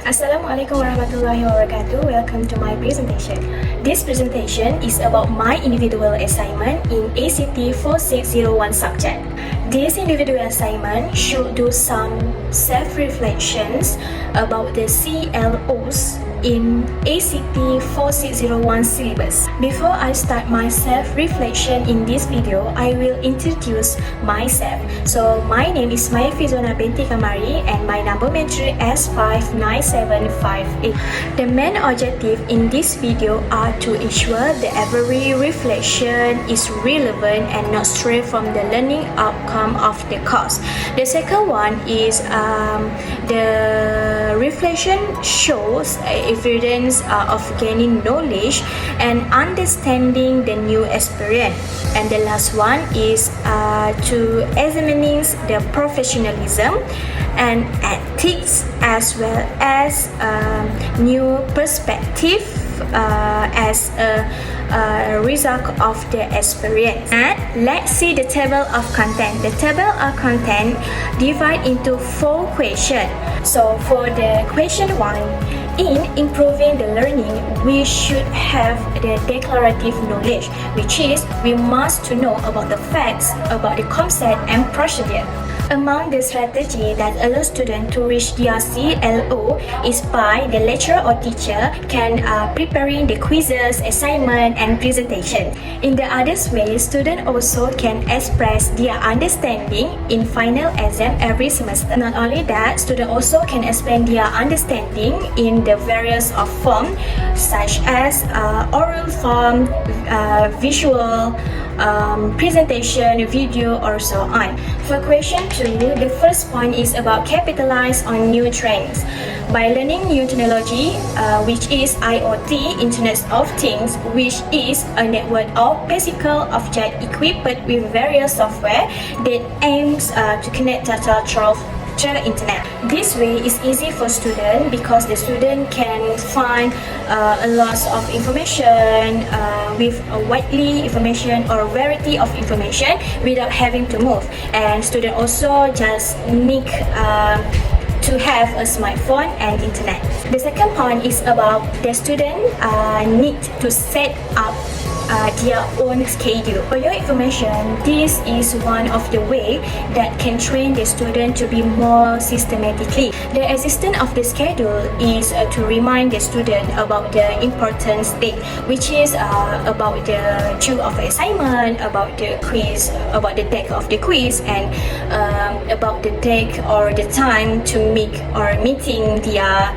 Assalamualaikum warahmatullahi wabarakatuh. Welcome to my presentation. This presentation is about my individual assignment in ACT 4601 subject. This individual assignment should do some self-reflections about the CLOs in ACT 4601 syllabus. Before I start my self-reflection in this video, I will introduce myself. So my name is Fizona binti Kamari and my number matric S59758. The main objective in this video are to ensure that every reflection is relevant and not stray from the learning outcome of the course. The second one is the reflection shows evidence of gaining knowledge and understanding the new experience. And the last one is to examine the professionalism and ethics as well as new perspective as a result of the experience. And let's see the table of content. The table of content divided into 4 questions. So for the question 1, in improving the learning, we should have the declarative knowledge, which is we must to know about the facts, about the concept and procedure. Among the strategy that allow students to reach their CLO is by the lecturer or teacher can preparing the quizzes, assignment and presentation. In the other way, students also can express their understanding in final exam every semester. Not only that, students also can explain their understanding in the various of form such as oral form, visual, presentation, video or so on. For question 2, the first point is about capitalize on new trends. By learning new technology, which is IoT, Internet of Things, which is a network of physical objects equipped with various software that aims to connect data through the internet. This way is easy for students because the student can find a lot of information with a widely information or variety of information without having to move. And student also just need to have a smartphone and internet. The second point is about the student need to set up their own schedule. For your information, this is one of the way that can train the student to be more systematically. The existence of the schedule is to remind the student about the important date, which is about the due of assignment, about the quiz, about the date of the quiz, and about the date or the time to meet or meeting their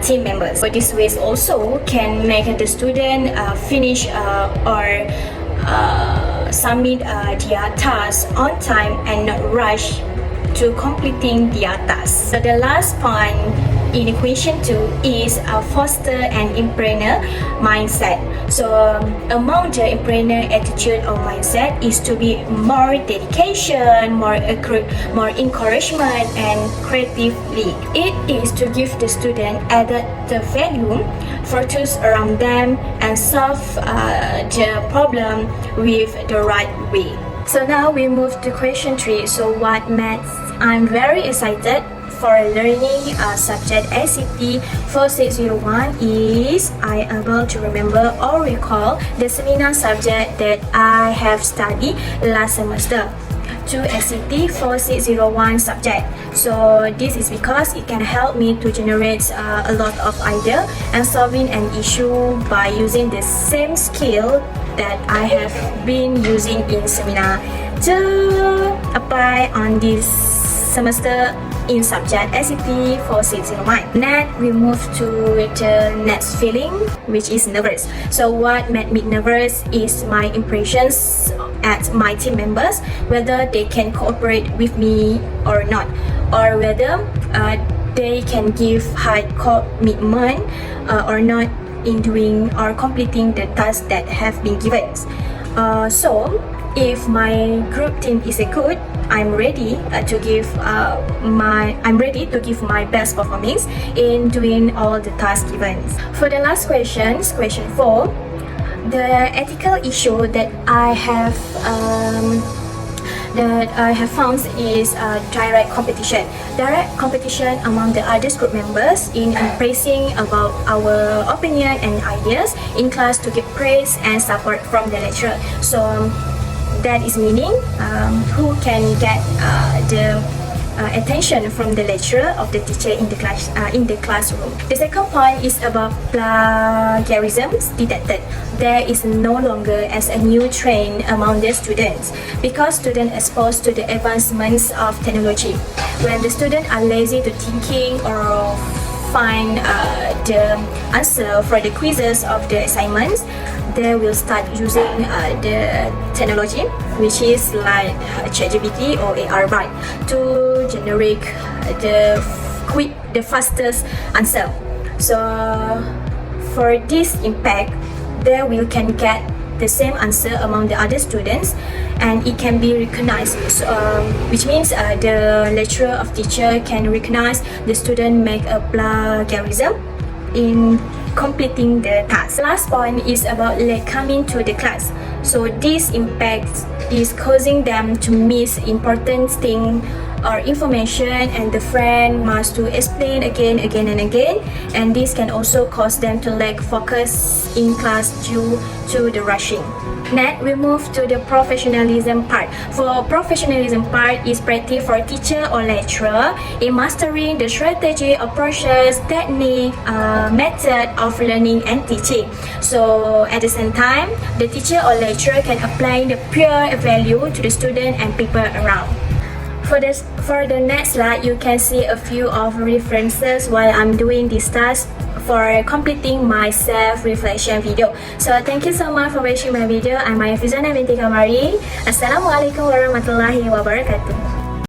team members. So this way also can make the student finish or submit their task on time and not rush to completing their task. So the last point in question 2 is foster an entrepreneur mindset. So among the entrepreneur attitude or mindset is to be more dedication, more encouragement and creatively. It is to give the student added the value, focus around them and solve the problem with the right way. So now we move to question 3. So what maths? I'm very excited for learning subject ACT 4601 is I able to remember or recall the seminar subject that I have studied last semester to ACT 4601 subject. So this is because it can help me to generate a lot of idea and solving an issue by using the same skill that I have been using in seminar to apply on this semester in subject ACT 4601. Next, we move to the next feeling, which is nervous. So what made me nervous is my impressions at my team members, whether they can cooperate with me or not, or whether they can give high commitment or not in doing or completing the tasks that have been given. So if my group team is good, I'm ready to give my best performance in doing all the tasks given. For the last question 4, the ethical issue that I have that I have found is direct competition. Direct competition among the other group members in praising about our opinion and ideas in class to get praise and support from the lecturer. So that is meaning who can get the attention from the lecturer of the teacher in the classroom. The second point is about plagiarisms detected. There is no longer as a new trend among the students because students exposed to the advancements of technology. When the students are lazy to thinking or find the answer for the quizzes of the assignments, they will start using the technology, which is like ChatGPT or AI bot, to generate the fastest answer. So for this impact, they will can get the same answer among the other students, and it can be recognized, which means the lecturer of teacher can recognize the student make a plagiarism in completing the task. Last point is about late coming to the class. So this impact is causing them to miss important thing or information, and the friend must to explain again and again, and this can also cause them to lack focus in class due to the rushing. Next, we move to the professionalism part. For professionalism part is practice for teacher or lecturer in mastering the strategy, approaches, technique, method of learning and teaching. So at the same time, the teacher or lecturer can apply the pure value to the student and people around. For the next slide, you can see a few of references while I'm doing this task for completing my self-reflection video. So thank you so much for watching my video. I'm Maya Fizana binti Kamari. Assalamualaikum warahmatullahi wabarakatuh.